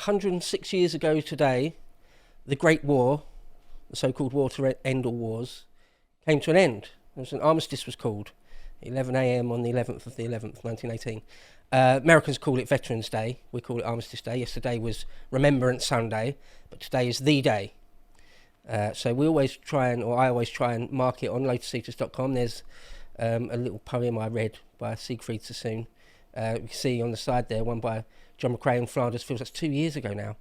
106 years ago today, the Great War, the so-called war to end all wars, came to an end. There was an armistice was called, 11 a.m. on the 11th of the 11th, 1918. Americans call it Veterans Day. We call it Armistice Day. Yesterday was Remembrance Sunday, but today is the day. So I always try and mark it on lotuseaters.com. There's a little poem I read by Siegfried Sassoon. You can see on the side there, one by John McCrae in Flanders Fields. That's 2 years ago now.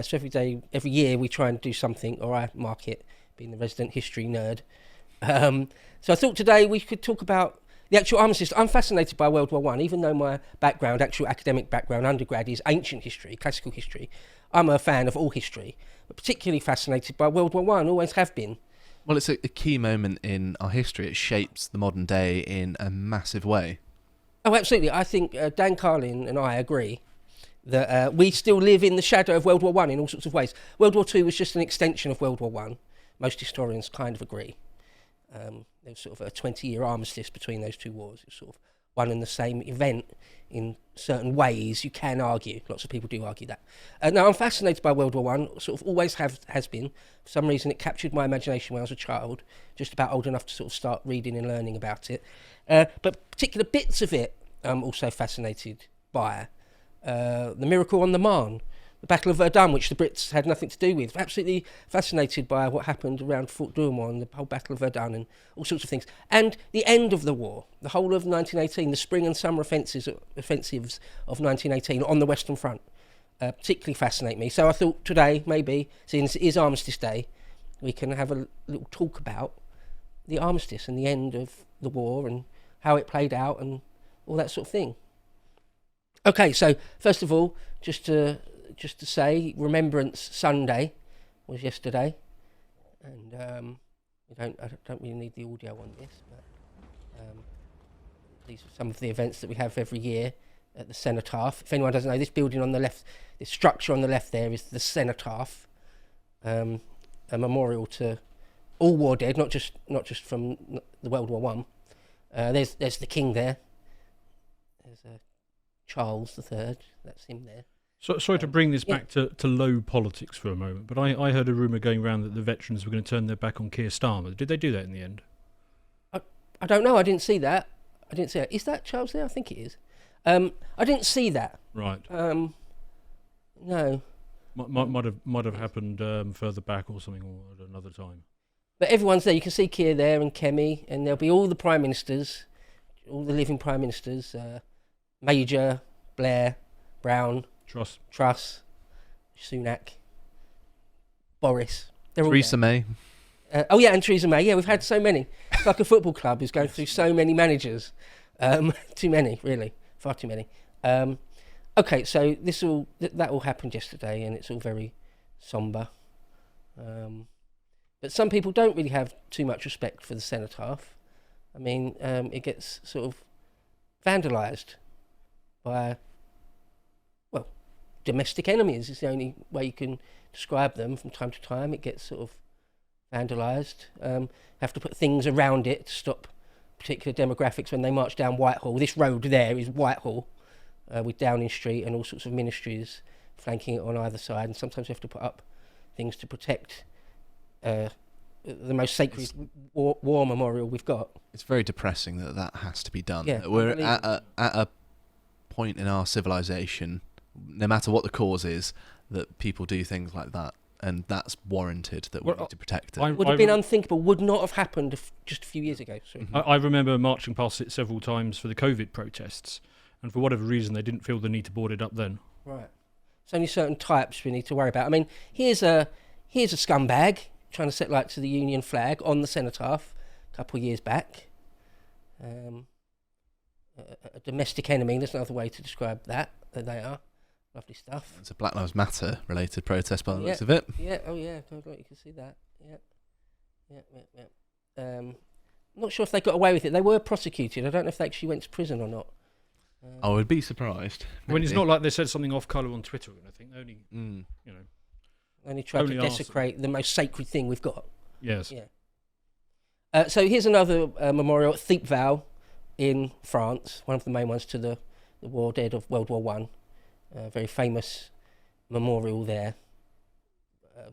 So every year we try and do something, or I mark it, being the resident history nerd. So I thought today we could talk about the actual armistice. I'm fascinated by World War One, even though my background, actual academic background, undergrad is ancient history, classical history. I'm a fan of all history, but particularly fascinated by World War One, always have been. Well, it's a key moment in our history. It shapes the modern day in a massive way. Oh, absolutely. I think Dan Carlin and I agree that we still live in the shadow of World War One in all sorts of ways. World War Two was just an extension of World War One. Most historians kind of agree. There was sort of a 20-year armistice between those two wars. It's sort of one and the same event in certain ways. You can argue. Lots of people do argue that. Now, I'm fascinated by World War One. Sort of always has been. For some reason, it captured my imagination when I was a child, just about old enough to sort of start reading and learning about it. But particular bits of it I'm also fascinated by. The miracle on the Marne, the Battle of Verdun, which the Brits had nothing to do with. Absolutely fascinated by what happened around Fort Douaumont, the whole Battle of Verdun and all sorts of things. And the end of the war, the whole of 1918, the spring and summer offensives of 1918 on the Western Front, particularly fascinate me. So I thought today, maybe, since it is Armistice Day, we can have a little talk about the armistice and the end of the war and how it played out and all that sort of thing. Okay, so first of all, just to say, Remembrance Sunday was yesterday, and I don't really need the audio on this, but these are some of the events that we have every year at the Cenotaph. If anyone doesn't know, this building on the left, this structure on the left there is the Cenotaph, a memorial to all war dead, not just from the World War One. There's the King there. There's Charles III. That's him there. So, sorry to bring this back to low politics for a moment, but I heard a rumour going around that the veterans were going to turn their back on Keir Starmer. Did they do that in the end? I don't know. I didn't see that. Is that Charles there? I think it is. I didn't see that. Right. No. Might have happened further back or something, or at another time. But everyone's there. You can see Keir there and Kemi, and there'll be all the prime ministers, all the living prime ministers, Major, Blair, Brown, Truss, Sunak, Boris. Theresa May. And Theresa May. Yeah, we've had so many. It's like a football club who's going through so many managers. Too many, really. Far too many. Okay, so that all happened yesterday, and it's all very sombre. But some people don't really have too much respect for the Cenotaph. I mean, it gets sort of vandalised by, well, domestic enemies is the only way you can describe them. From time to time, it gets sort of vandalised. Have to put things around it to stop particular demographics when they march down Whitehall. This road there is Whitehall, with Downing Street and all sorts of ministries flanking it on either side. And sometimes we have to put up things to protect the most sacred war memorial we've got. It's very depressing that has to be done. Yeah, we're at a point in our civilization, no matter what the cause is, that people do things like that, and that's warranted, that we need to protect it. Would have been unthinkable, would not have happened just a few years ago. I remember marching past it several times for the COVID protests, and for whatever reason they didn't feel the need to board it up then. Right. It's only certain types we need to worry about. I mean, here's a scumbag trying to set light to the Union flag on the Cenotaph a couple of years back. A domestic enemy, there's no other way to describe that they are. Lovely stuff. It's a Black Lives Matter related protest by the looks of it. Yeah, oh yeah, you can see that. Yeah. I'm not sure if they got away with it. They were prosecuted. I don't know if they actually went to prison or not. I would be surprised. When it's not like they said something off colour on Twitter, I think only, Only tried to desecrate the most sacred thing we've got. Yes. Yeah. So here's another memorial at Thiepval in France, one of the main ones to the war dead of World War One. Very famous memorial there.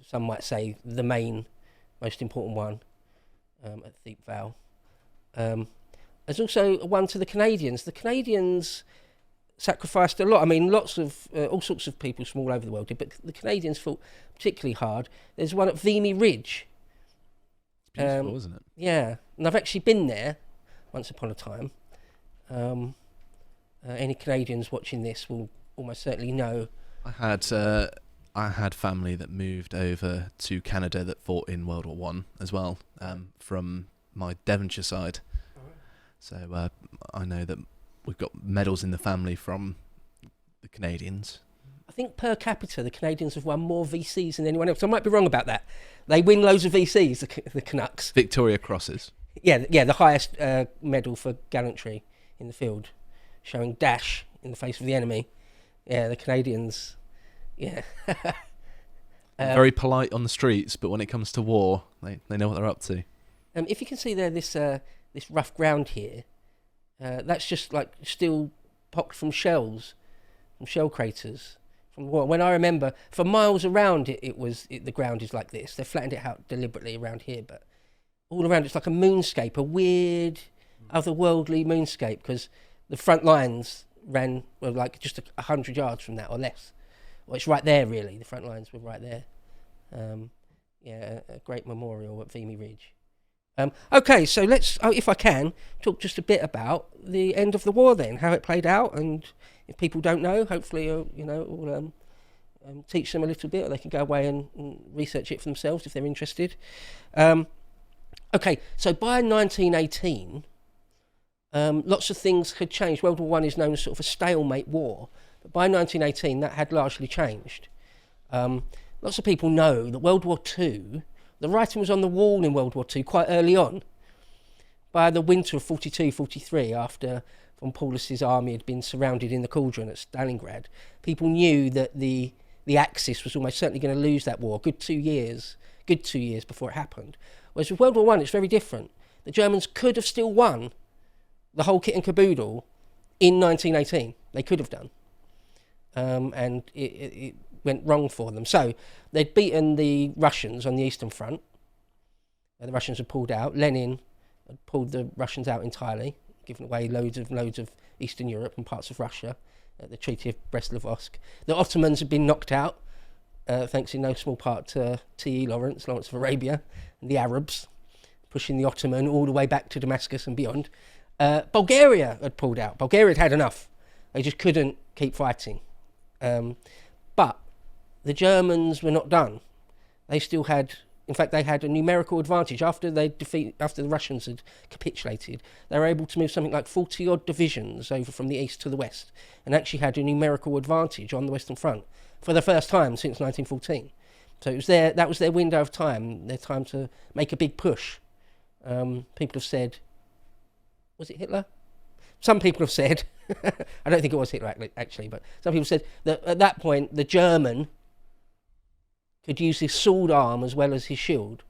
Some might say the main, most important one at Thiep Vale. There's also one to the Canadians. The Canadians sacrificed a lot. I mean, lots of all sorts of people from all over the world did, but the Canadians fought particularly hard. There's one at Vimy Ridge. It's beautiful, isn't it? Yeah, and I've actually been there once upon a time. Any Canadians watching this will almost certainly know. I had family that moved over to Canada that fought in World War One as well, from my Devonshire side. So I know that we've got medals in the family from the Canadians. I think per capita, the Canadians have won more VCs than anyone else. I might be wrong about that. They win loads of VCs, the Canucks. Victoria Crosses. Yeah, the highest medal for gallantry in the field, showing dash in the face of the enemy. Yeah, the Canadians. Yeah. Very polite on the streets, but when it comes to war, they know what they're up to. If you can see there, this rough ground here, that's just like still pocked from shells, from shell craters from the war. When I remember, for miles around the ground is like this. They flattened it out deliberately around here, but all around it's like a moonscape, a weird, otherworldly moonscape, because the front lines ran like just 100 yards from that or less. Well, it's right there, really. The front lines were right there. A great memorial at Vimy Ridge. Okay, so let's, if I can, talk just a bit about the end of the war then, how it played out, and if people don't know, hopefully, we'll teach them a little bit, or they can go away and research it for themselves if they're interested. Okay, so by 1918, lots of things had changed. World War One is known as sort of a stalemate war, but by 1918 that had largely changed. Lots of people know that World War Two, the writing was on the wall in World War Two quite early on. By the winter of 42-43, after von Paulus's army had been surrounded in the cauldron at Stalingrad, people knew that the Axis was almost certainly going to lose that war. Good 2 years before it happened. Whereas with World War One, it's very different. The Germans could have still won the whole kit and caboodle in 1918. They could have done. And it went wrong for them. So they'd beaten the Russians on the Eastern Front. The Russians had pulled out. Lenin had pulled the Russians out entirely, given away loads of Eastern Europe and parts of Russia at the Treaty of Brest-Litovsk. The Ottomans had been knocked out, thanks in no small part to T.E. Lawrence of Arabia, and the Arabs, pushing the Ottoman all the way back to Damascus and beyond. Bulgaria had pulled out. Bulgaria had had enough. They just couldn't keep fighting. But the Germans were not done. They still had, in fact, they had a numerical advantage. After the Russians had capitulated, they were able to move something like 40-odd divisions over from the east to the west, and actually had a numerical advantage on the Western Front for the first time since 1914. So that was their window of time, their time to make a big push. People have said, was it Hitler? Some people have said, I don't think it was Hitler actually, but some people said that at that point the German could use his sword arm as well as his shield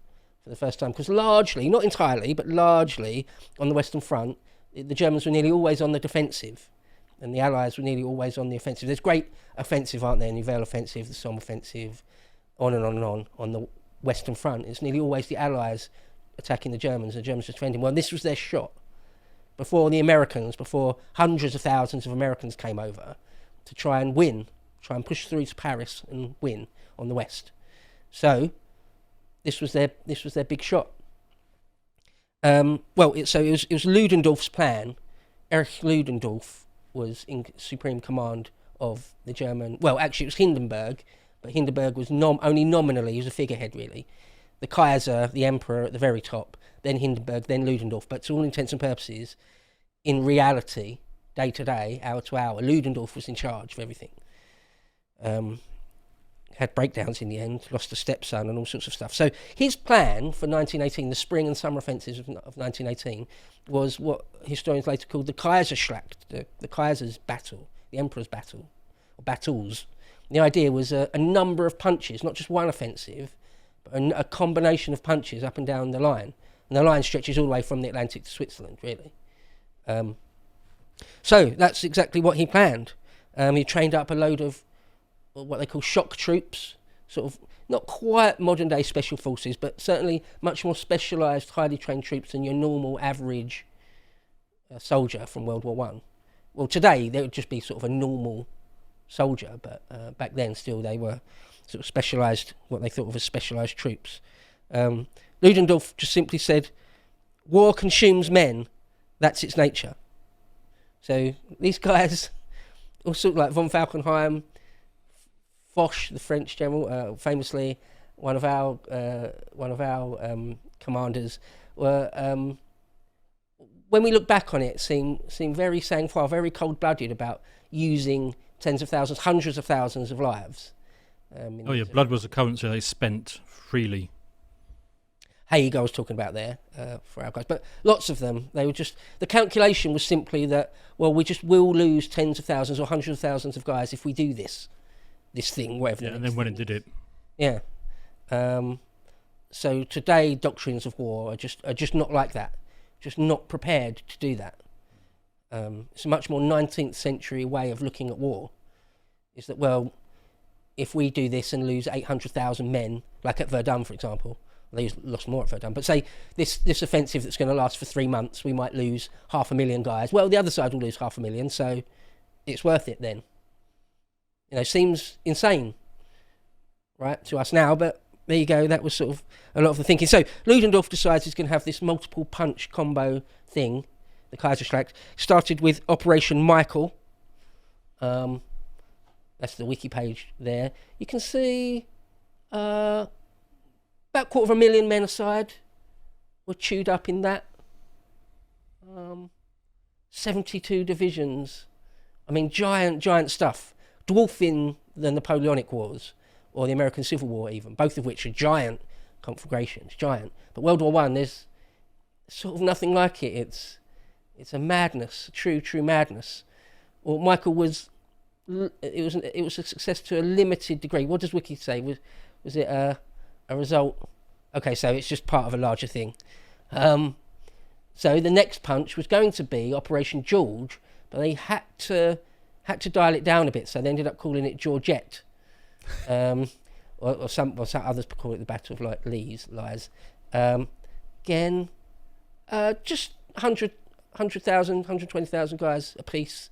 for the first time, because largely, not entirely, but largely on the Western Front, the Germans were nearly always on the defensive, and the Allies were nearly always on the offensive. There's great offensive, aren't there? Nivelle offensive, the Somme offensive, on and on and on the Western Front. It's nearly always the Allies attacking the Germans defending. Well, this was their shot. Before hundreds of thousands of Americans came over to try and push through to Paris and win on the West. So this was their big shot. It was Ludendorff's plan. Erich Ludendorff was in supreme command of the German. Well, actually, it was Hindenburg, but Hindenburg was only nominally. He was a figurehead, really. The Kaiser, the Emperor, at the very top. Then Hindenburg, then Ludendorff. But to all intents and purposes, in reality, day to day, hour to hour, Ludendorff was in charge of everything. Had breakdowns in the end, lost a stepson and all sorts of stuff. So his plan for 1918, the spring and summer offensives of 1918, was what historians later called the Kaiserschlacht, the Kaiser's battle, the Emperor's battle, or battles. The idea was a number of punches, not just one offensive, but a combination of punches up and down the line. And the line stretches all the way from the Atlantic to Switzerland, really. So that's exactly what he planned. He trained up a load of what they call shock troops, sort of not quite modern day special forces, but certainly much more specialised, highly trained troops than your normal average soldier from World War One. Well, today they would just be sort of a normal soldier, but back then still they were sort of specialised, what they thought of as specialised troops. Ludendorff just simply said, war consumes men, that's its nature. So these guys, all sort of like von Falkenhayn, Foch, the French general, famously one of our commanders, were when we look back on it, seem very sang-froid, very cold-blooded about using tens of thousands, hundreds of thousands of lives. Blood was a currency they spent freely. Haig, I was talking about there for our guys, but lots of them, they were just, the calculation was simply that, well, we just will lose tens of thousands or hundreds of thousands of guys if we do this thing, whatever. Yeah, and then when it did it. Yeah. So today, doctrines of war are just not like that, just not prepared to do that. It's a much more 19th century way of looking at war. Is that, well, if we do this and lose 800,000 men, like at Verdun, for example, they lost more at Verdun, but say this offensive that's going to last for 3 months, we might lose 500,000 guys. Well, the other side will lose 500,000, so it's worth it then. Seems insane, right, to us now, but there you go, that was sort of a lot of the thinking. So Ludendorff decides he's going to have this multiple punch combo thing, the Kaiserschlacht. Started with Operation Michael. That's the wiki page there. You can see about 250,000 men aside were chewed up in that. 72 divisions. I mean, giant stuff. Dwarfing the Napoleonic Wars or the American Civil War even, both of which are giant conflagrations, giant. But World War One, there's sort of nothing like it. It's a madness, true madness. Well, Michael was a success to a limited degree. What does Wiki say? Was it a result? Okay, so it's just part of a larger thing. So the next punch was going to be Operation George, but they had to dial it down a bit, so they ended up calling it Georgette. Or some others call it the Battle of Lies. Again, just 100,000, 120,000 guys a piece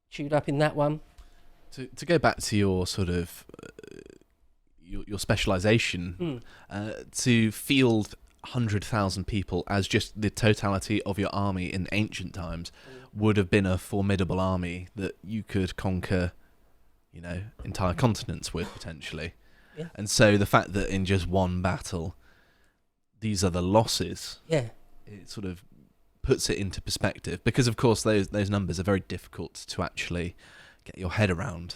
chewed up in that one. To go back to your sort of your specialisation, to field 100,000 people as just the totality of your army in ancient times would have been a formidable army that you could conquer, entire continents with potentially. Yeah. And so the fact that in just one battle, these are the losses. Yeah. It sort of puts it into perspective, because of course those numbers are very difficult to actually get your head around.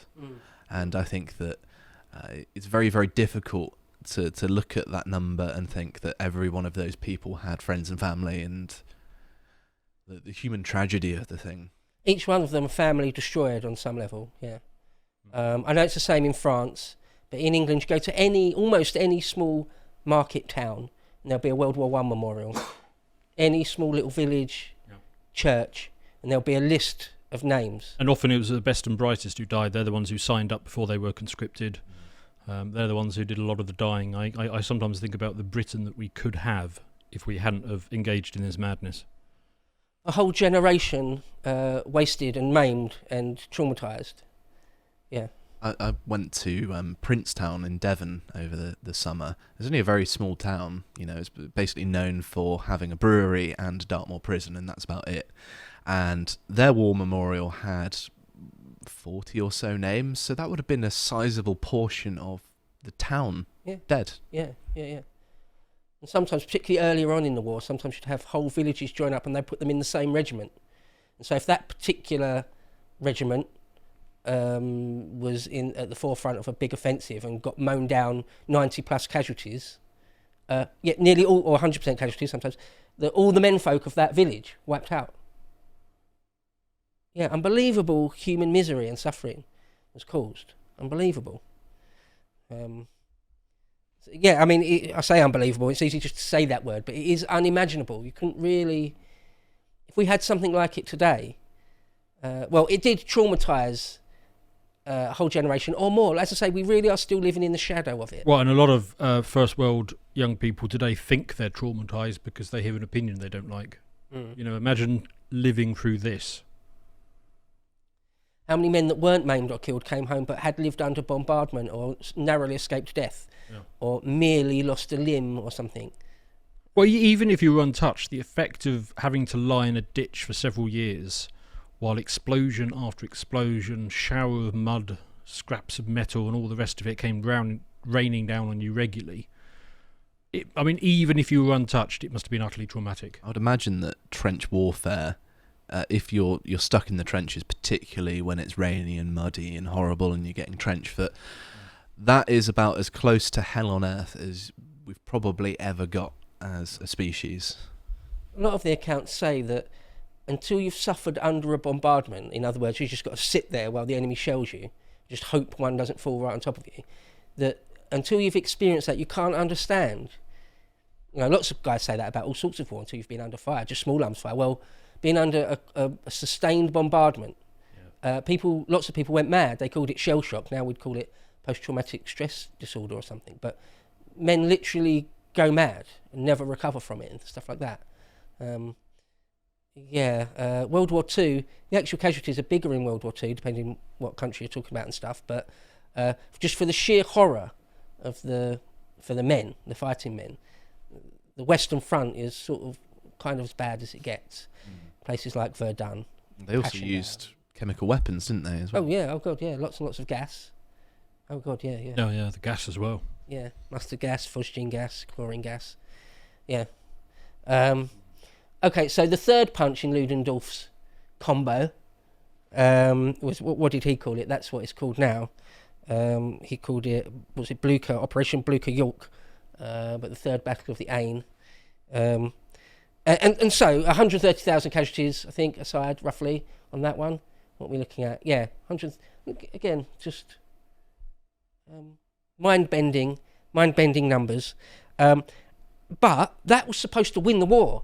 And I think that it's very, very difficult to look at that number and think that every one of those people had friends and family, and the human tragedy of the thing. Each one of them a family destroyed on some level. Yeah. I know it's the same in France, but in England you go to almost any small market town and there'll be a World War One memorial. Any small little village, church, and there'll be a list of names. And often it was the best and brightest who died. They're the ones who signed up before they were conscripted. They're the ones who did a lot of the dying. I sometimes think about the Britain that we could have if we hadn't have engaged in this madness. A whole generation wasted and maimed and traumatised. Yeah. I went to Princetown in Devon over the summer. It's only a very small town, it's basically known for having a brewery and Dartmoor prison, and that's about it. And their war memorial had 40 or so names, so that would have been a sizable portion of the town dead. Yeah. And sometimes, particularly earlier on in the war, sometimes you'd have whole villages join up and they put them in the same regiment. And so if that particular regiment was at the forefront of a big offensive and got mown down 90 plus casualties, nearly all, or 100% casualties sometimes, all the menfolk of that village wiped out. Yeah, unbelievable human misery and suffering was caused. Unbelievable. I say unbelievable. It's easy just to say that word, but it is unimaginable. You couldn't really... If we had something like it today... it did traumatise a whole generation or more. As I say, we really are still living in the shadow of it. Well, and a lot of first world young people today think they're traumatised because they hear an opinion they don't like. You know, imagine living through this. How many men that weren't maimed or killed came home but had lived under bombardment or narrowly escaped death, or merely lost a limb or something? Well, even if you were untouched, the effect of having to lie in a ditch for several years while explosion after explosion, shower of mud, scraps of metal and all the rest of it came raining down on you regularly. I mean, even if you were untouched, it must have been utterly traumatic. I would imagine that trench warfare, if you're stuck in the trenches, particularly when it's rainy and muddy and horrible and you're getting trench foot, that is about as close to hell on earth as we've probably ever got as a species. A lot of the accounts say that until you've suffered under a bombardment, in other words, you just got to sit there while the enemy shells you, just hope one doesn't fall right on top of you, that until you've experienced that, you can't understand. You know, lots of guys say that about all sorts of war until you've been under fire, just small arms fire. Well, being under a sustained bombardment, lots of people went mad. They called it shell shock. Now we'd call it post-traumatic stress disorder or something. But men literally go mad and never recover from it and stuff like that. World War II, the actual casualties are bigger in World War II, depending what country you're talking about and stuff. But just for the sheer horror of for the men, the fighting men, the Western Front is sort of kind of as bad as it gets. Places like Verdun. They also used chemical weapons, didn't they, as well? Oh, yeah. Oh, God, yeah. Lots and lots of gas. Oh, God, yeah, yeah. Oh, yeah, the gas as well. Yeah, mustard gas, phosgene gas, chlorine gas. Yeah. Okay, so the third punch in Ludendorff's combo was, what did he call it? That's what it's called now. He called it, was it Blucher, Operation Blucher York, but the third Battle of the Aisne. And so 130,000 casualties, I think, aside roughly on that one. What are we looking at? Yeah, 100. Again, just mind-bending numbers. But that was supposed to win the war.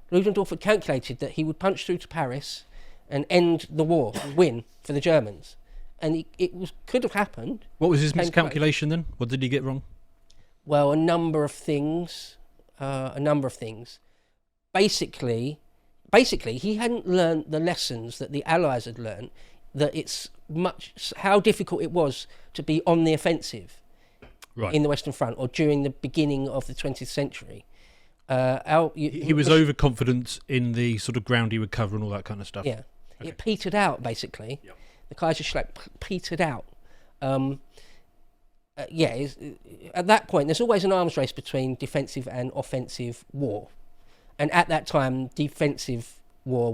Ludendorff had calculated that he would punch through to Paris and end the war and win for the Germans. And it could have happened. What was his miscalculation then? What did he get wrong? Well, a number of things. Basically, he hadn't learned the lessons that the Allies had learned, that how difficult it was to be on the offensive in the Western Front or during the beginning of the 20th century. He was overconfident in the sort of ground he would cover and all that kind of stuff. Yeah, okay. It petered out, basically. Yep. The Kaiserschlacht petered out. At that point, there's always an arms race between defensive and offensive war. And at that time, defensive war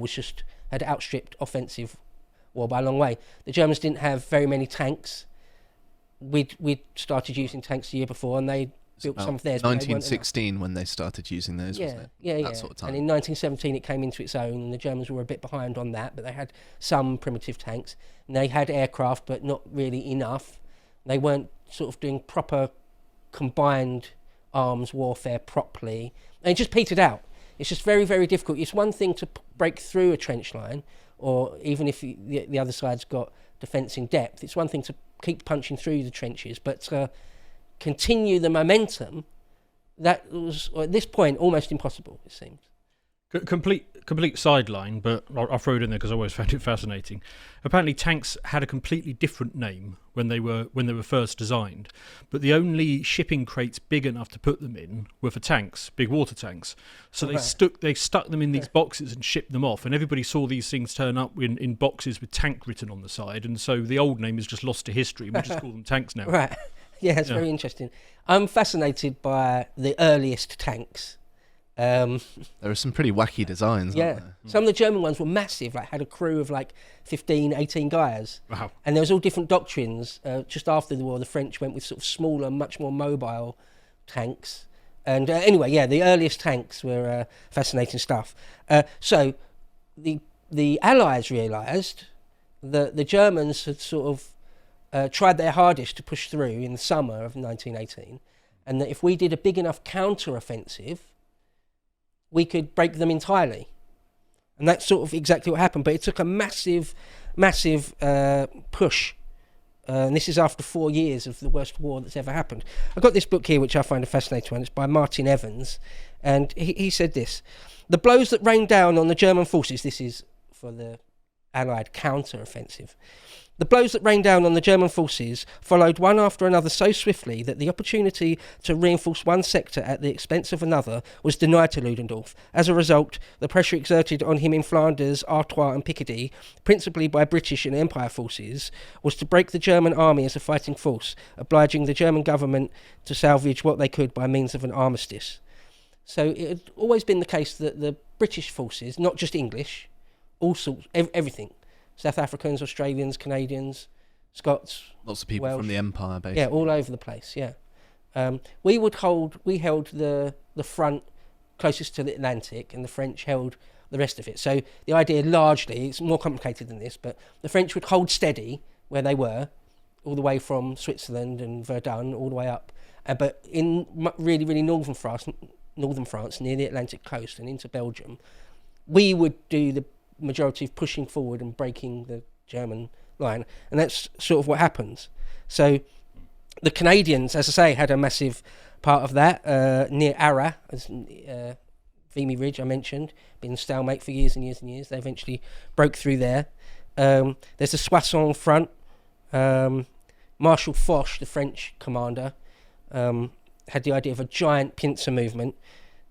had outstripped offensive war by a long way. The Germans didn't have very many tanks. We'd started using tanks the year before, and they built some of theirs. 1916 when they started using those, wasn't it? Yeah. That sort of time. And in 1917 it came into its own, and the Germans were a bit behind on that, but they had some primitive tanks, and they had aircraft, but not really enough. They weren't sort of doing proper combined arms warfare properly, and it just petered out. It's just very, very difficult. It's one thing to break through a trench line, or even if the other side's got defence in depth, it's one thing to keep punching through the trenches, but to continue the momentum, that was, at this point, almost impossible, it seems. Complete sideline, but I'll throw it in there because I always found it fascinating. Apparently, tanks had a completely different name when they were first designed, but the only shipping crates big enough to put them in were for tanks, big water tanks. So they stuck them in these boxes and shipped them off, and everybody saw these things turn up in boxes with tank written on the side, and so the old name is just lost to history. We just call them tanks now. Right. Yeah, it's very interesting. I'm fascinated by the earliest tanks. There are some pretty wacky designs, aren't there? Some of the German ones were massive, like had a crew of like 15, 18 guys. Wow. And there was all different doctrines. Just after the war, the French went with sort of smaller, much more mobile tanks. And the earliest tanks were fascinating stuff. So the Allies realised that the Germans had sort of tried their hardest to push through in the summer of 1918, and that if we did a big enough counter-offensive, we could break them entirely. And that's sort of exactly what happened, but it took a massive push And this is after 4 years of the worst war that's ever happened. I've got this book here, which I find a fascinating one. It's by Martin Evans. And he said this: the blows that rained down on the German forces, this is for the Allied counter-offensive, the blows that rained down on the German forces followed one after another so swiftly that the opportunity to reinforce one sector at the expense of another was denied to Ludendorff. As a result, the pressure exerted on him in Flanders, Artois and Picardy, principally by British and Empire forces, was to break the German army as a fighting force, obliging the German government to salvage what they could by means of an armistice. So it had always been the case that the British forces, not just English, all sorts, everything, South Africans, Australians, Canadians, Scots, Lots of people Welsh, from the Empire, basically. yeah, all over the place. Yeah, we held the front closest to the Atlantic, and the French held the rest of it. So the idea, largely, it's more complicated than this, but the French would hold steady where they were, all the way from Switzerland and Verdun, all the way up. But in really, really northern France, near the Atlantic coast and into Belgium, we would do the majority of pushing forward and breaking the German line, and that's sort of what happens. So the Canadians, as I say, had a massive part of that near Arras, Vimy Ridge I mentioned, been stalemate for years and years and years. They eventually broke through there. There's the Soissons front. Marshal Foch, the French commander, had the idea of a giant pincer movement.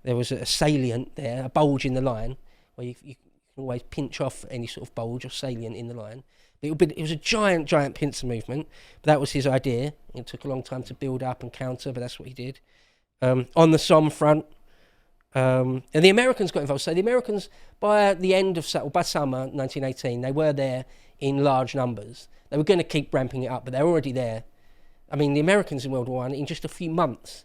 There was a salient there, a bulge in the line, where you can always pinch off any sort of bulge or salient in the line. But it was a giant pincer movement. But that was his idea. It took a long time to build up and counter, but that's what he did. On the Somme front, and the Americans got involved. So the Americans, by summer 1918, they were there in large numbers. They were going to keep ramping it up, but they were already there. I mean, the Americans in World War I, in just a few months,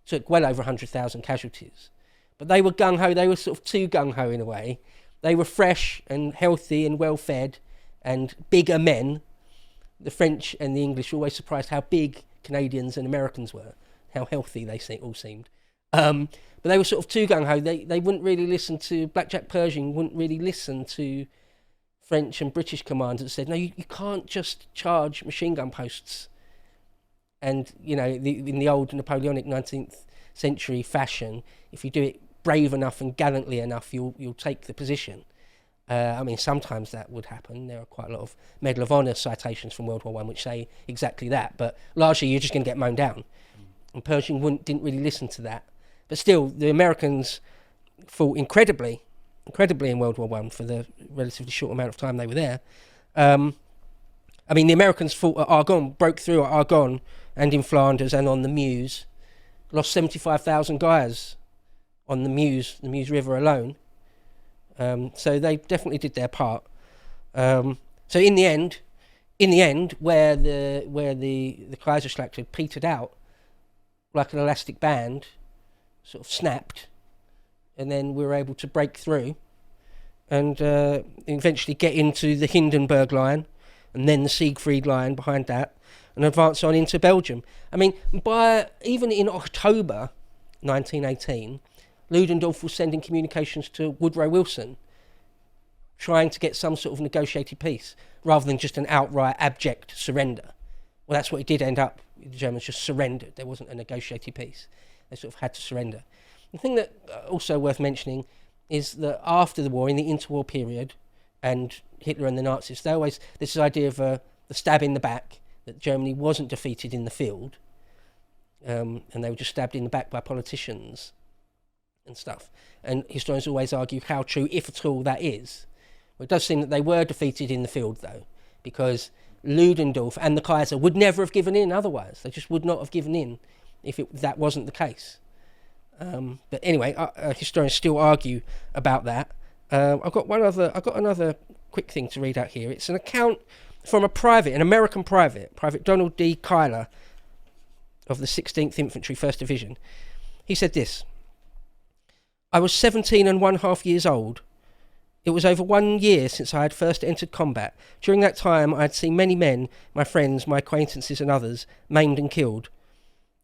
took well over 100,000 casualties. But they were gung-ho. They were sort of too gung-ho in a way. They were fresh and healthy and well-fed and bigger men. The French and the English were always surprised how big Canadians and Americans were, how healthy they all seemed. But they were sort of too gung-ho. They wouldn't really listen to, Blackjack Pershing wouldn't really listen to French and British commanders that said, no, you can't just charge machine gun posts. And, you know, in the old Napoleonic 19th century fashion, if you do it brave enough and gallantly enough, you'll take the position. I mean, sometimes that would happen. There are quite a lot of Medal of Honor citations from World War I which say exactly that. But largely, you're just going to get mown down. And Pershing didn't really listen to that. But still, the Americans fought incredibly in World War I for the relatively short amount of time they were there. I mean, the Americans fought at Argonne, broke through at Argonne and in Flanders and on the Meuse, lost 75,000 guys on the Meuse River alone. So they definitely did their part. So in the end, where the Kaiserschlacht had petered out, like an elastic band, sort of snapped, and then we were able to break through and eventually get into the Hindenburg line and then the Siegfried line behind that and advance on into Belgium. I mean, even in October 1918, Ludendorff was sending communications to Woodrow Wilson trying to get some sort of negotiated peace rather than just an outright abject surrender. Well, that's what it did end up. The Germans just surrendered. There wasn't a negotiated peace. They sort of had to surrender. The thing that also worth mentioning is that after the war, in the interwar period, and Hitler and the Nazis, this idea of the stab in the back, that Germany wasn't defeated in the field, and they were just stabbed in the back by politicians and stuff. And historians always argue how true, if at all, that is. Well, it does seem that they were defeated in the field, though, because Ludendorff and the Kaiser would never have given in otherwise. They just would not have given in if that wasn't the case. But anyway, historians still argue about that. I've got another quick thing to read out here. It's an account from an American private Donald D. Kyler of the 16th Infantry 1st Division. He said this: I was 17½ years old. It was over 1 year since I had first entered combat. During that time, I had seen many men, my friends, my acquaintances and others, maimed and killed.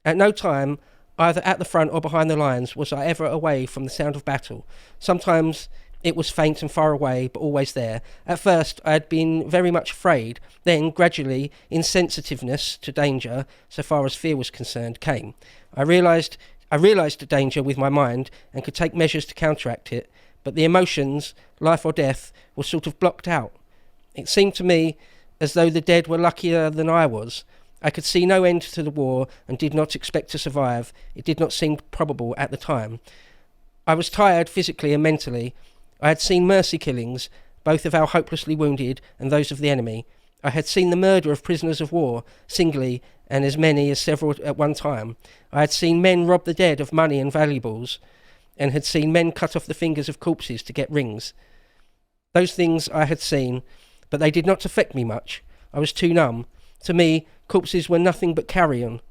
At no time, either at the front or behind the lines, was I ever away from the sound of battle. Sometimes It was faint and far away, but always there. At first, I had been very much afraid. Then, gradually, insensitiveness to danger, so far as fear was concerned, came. I realised the danger with my mind and could take measures to counteract it, but the emotions, life or death, were sort of blocked out. It seemed to me as though the dead were luckier than I was. I could see no end to the war and did not expect to survive. It did not seem probable at the time. I was tired physically and mentally. I had seen mercy killings, both of our hopelessly wounded and those of the enemy. I had seen the murder of prisoners of war, singly, and as many as several at one time. I had seen men rob the dead of money and valuables, and had seen men cut off the fingers of corpses to get rings. Those things I had seen, but they did not affect me much. I was too numb. To me, corpses were nothing but carrion.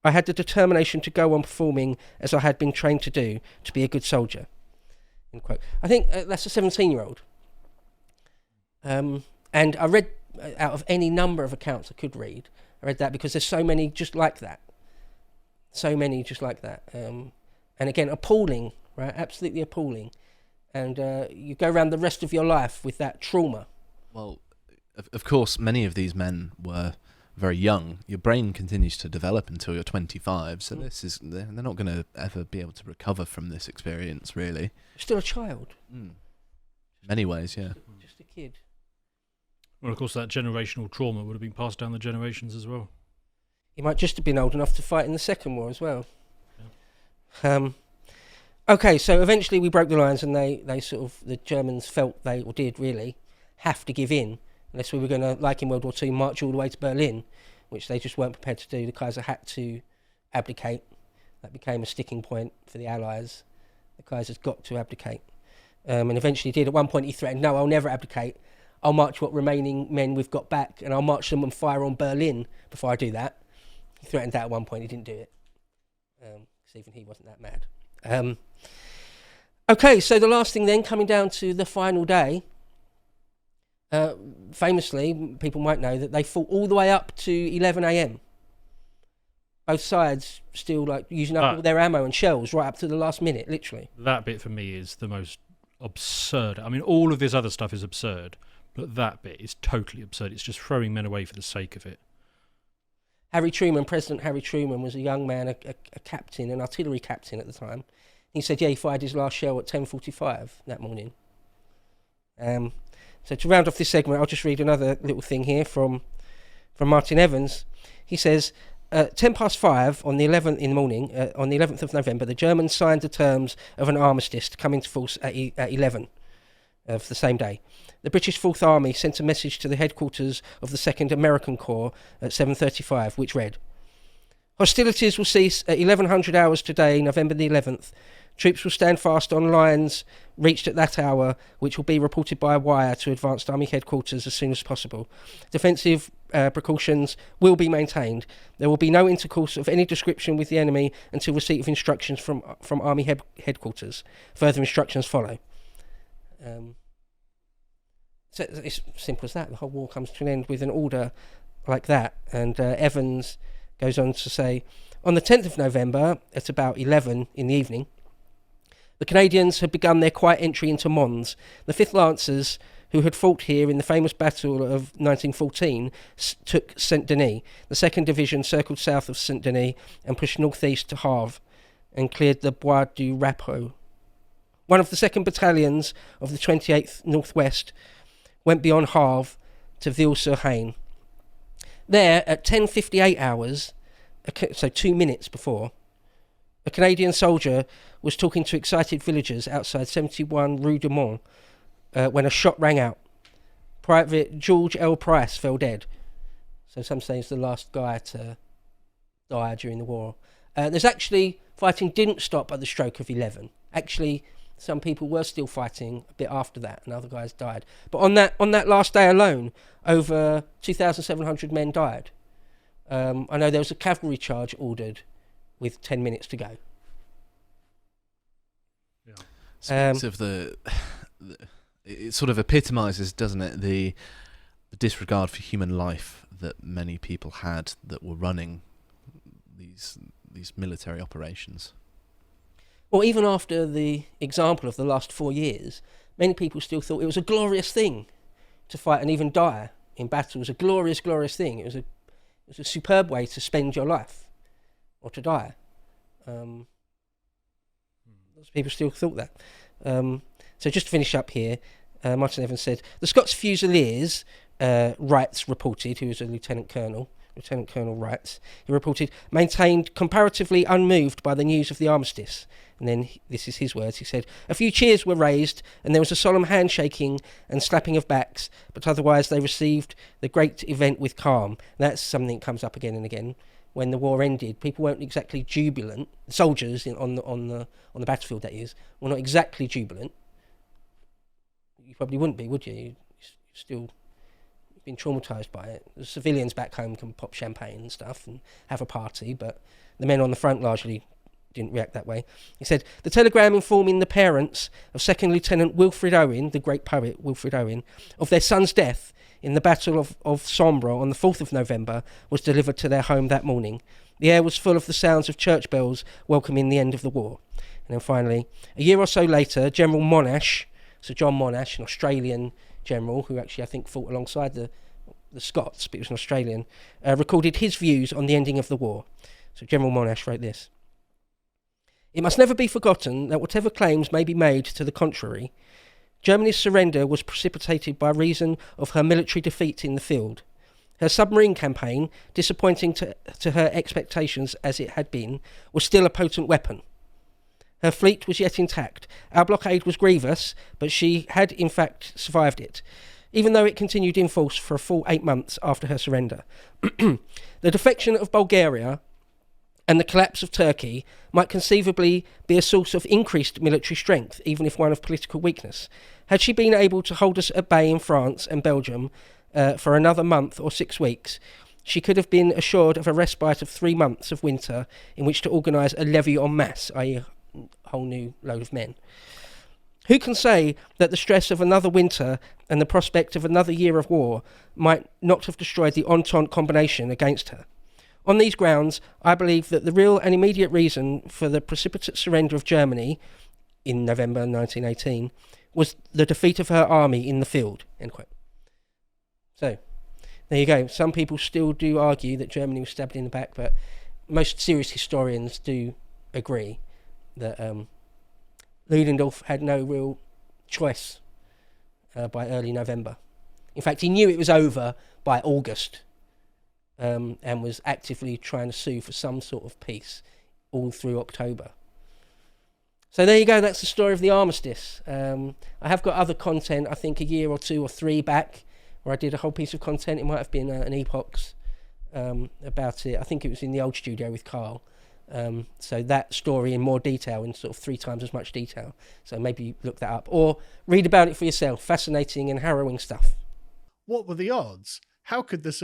I had the determination to go on performing as I had been trained to do, to be a good soldier. End quote. I think that's a 17-year-old. And I read, out of any number of accounts I could read, I read that because there's so many just like that. So many just like that. And again, appalling, right? Absolutely appalling. And you go around the rest of your life with that trauma. Well, of course, many of these men were very young. Your brain continues to develop until you're 25, so they're not going to ever be able to recover from this experience, really. Still a child. Many ways, yeah. Just a kid. Well, of course, that generational trauma would have been passed down the generations as well. He might just have been old enough to fight in the Second War as well. Yeah. Okay, so eventually we broke the lines, and they sort of, the Germans felt they, or did really, have to give in, unless we were going to, like in World War II, march all the way to Berlin, which they just weren't prepared to do. The Kaiser had to abdicate. That became a sticking point for the Allies. The Kaiser's got to abdicate. And eventually did. At one point he threatened, no, I'll never abdicate. I'll march what remaining men we've got back, and I'll march them and fire on Berlin before I do that. He threatened that at one point. He didn't do it. Because even he wasn't that mad. Okay, so the last thing then, coming down to the final day, famously, people might know that they fought all the way up to 11 a.m. Both sides still like using up all their ammo and shells right up to the last minute, literally. That bit for me is the most absurd. I mean, all of this other stuff is absurd, but that bit is totally absurd. It's just throwing men away for the sake of it. President Harry Truman was a young man, a captain, an artillery captain at the time. He said, yeah, he fired his last shell at 10:45 that morning. So to round off this segment, I'll just read another little thing here from Martin Evans. He says, 5:10 on the 11th in the morning, on the 11th of November, the Germans signed the terms of an armistice to come into force at 11 of the same day. The British Fourth Army sent a message to the headquarters of the 2nd American Corps at 7:35, which read, hostilities will cease at 1100 hours today, November the 11th. Troops will stand fast on lines reached at that hour, which will be reported by a wire to advanced army headquarters as soon as possible. Defensive precautions will be maintained. There will be no intercourse of any description with the enemy until receipt of instructions from army headquarters. Further instructions follow. So it's simple as that. The whole war comes to an end with an order like that. And Evans goes on to say, on the 10th of November, at about 11 in the evening, the Canadians had begun their quiet entry into Mons. The 5th Lancers, who had fought here in the famous Battle of 1914, took Saint-Denis. The 2nd Division circled south of Saint-Denis and pushed northeast to Havre and cleared the Bois du Rapeau. One of the 2nd Battalions of the 28th Northwest went beyond Havre to Ville-sur-Haine. There, at 10:58 hours, so 2 minutes before, a Canadian soldier was talking to excited villagers outside 71 Rue du Mont when a shot rang out. Private George L. Price fell dead. So some say he's the last guy to die during the war. There's actually, fighting didn't stop at the stroke of 11. Actually, some people were still fighting a bit after that, and other guys died. But on that last day alone, over 2,700 men died. I know there was a cavalry charge ordered with 10 minutes to go. Yeah. Speaks of it sort of epitomises, doesn't it, the disregard for human life that many people had that were running these military operations. or even after the example of the last 4 years, many people still thought it was a glorious thing to fight and even die in battle. It was a glorious, glorious thing. It was a superb way to spend your life, or to die. Lots of people still thought that. So just to finish up here, Martin Evans said, the Scots Fusiliers, Wrights reported, who was a Lieutenant Colonel Wrights, he reported, maintained comparatively unmoved by the news of the armistice. And then, this is his words, he said, a few cheers were raised and there was a solemn handshaking and slapping of backs, but otherwise they received the great event with calm. That's something that comes up again and again. When the war ended, people weren't exactly jubilant. Soldiers on the battlefield, that is, were not exactly jubilant. You probably wouldn't be, would you? You're still been traumatised by it. The civilians back home can pop champagne and stuff and have a party, but the men on the front largely didn't react that way. He said, the telegram informing the parents of Second Lieutenant Wilfred Owen, the great poet Wilfred Owen, of their son's death in the Battle of Sombra on the 4th of November was delivered to their home that morning. The air was full of the sounds of church bells welcoming the end of the war. And then finally, a year or so later, General Monash, Sir John Monash, an Australian general who actually I think fought alongside the Scots, but he was an Australian, recorded his views on the ending of the war. So General Monash wrote this. It must never be forgotten that whatever claims may be made to the contrary, Germany's surrender was precipitated by reason of her military defeat in the field. Her submarine campaign, disappointing to her expectations as it had been, was still a potent weapon. Her fleet was yet intact. Our blockade was grievous, but she had in fact survived it, even though it continued in force for a full 8 months after her surrender. The defection of Bulgaria and the collapse of Turkey might conceivably be a source of increased military strength, even if one of political weakness. Had she been able to hold us at bay in France and Belgium for another month or 6 weeks, she could have been assured of a respite of 3 months of winter in which to organise a levy en masse, i.e. a whole new load of men. Who can say that the stress of another winter and the prospect of another year of war might not have destroyed the Entente combination against her? On these grounds, I believe that the real and immediate reason for the precipitate surrender of Germany in November 1918 was the defeat of her army in the field. End quote. So, there you go. Some people still do argue that Germany was stabbed in the back, but most serious historians do agree that Ludendorff had no real choice by early November. In fact, he knew it was over by August. And was actively trying to sue for some sort of peace all through October. So there you go, that's the story of the armistice. I have got other content, I think a year or 2 or 3 back, where I did a whole piece of content. It might have been an Epochs about it. I think it was in the old studio with Carl. So that story in more detail, in sort of 3 times as much detail. So maybe look that up, or read about it for yourself. Fascinating and harrowing stuff. What were the odds? How could this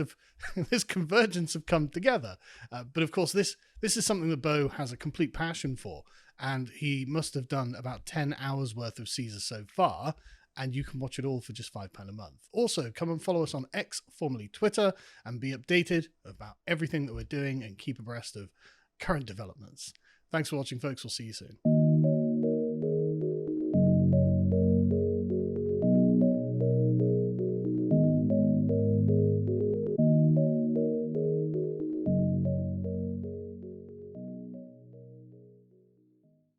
convergence have come together? But of course, this is something that Bo has a complete passion for, and he must have done about 10 hours worth of Caesar so far, and you can watch it all for just £5 a month. Also, come and follow us on X, formerly Twitter, and be updated about everything that we're doing and keep abreast of current developments. Thanks for watching, folks. We'll see you soon.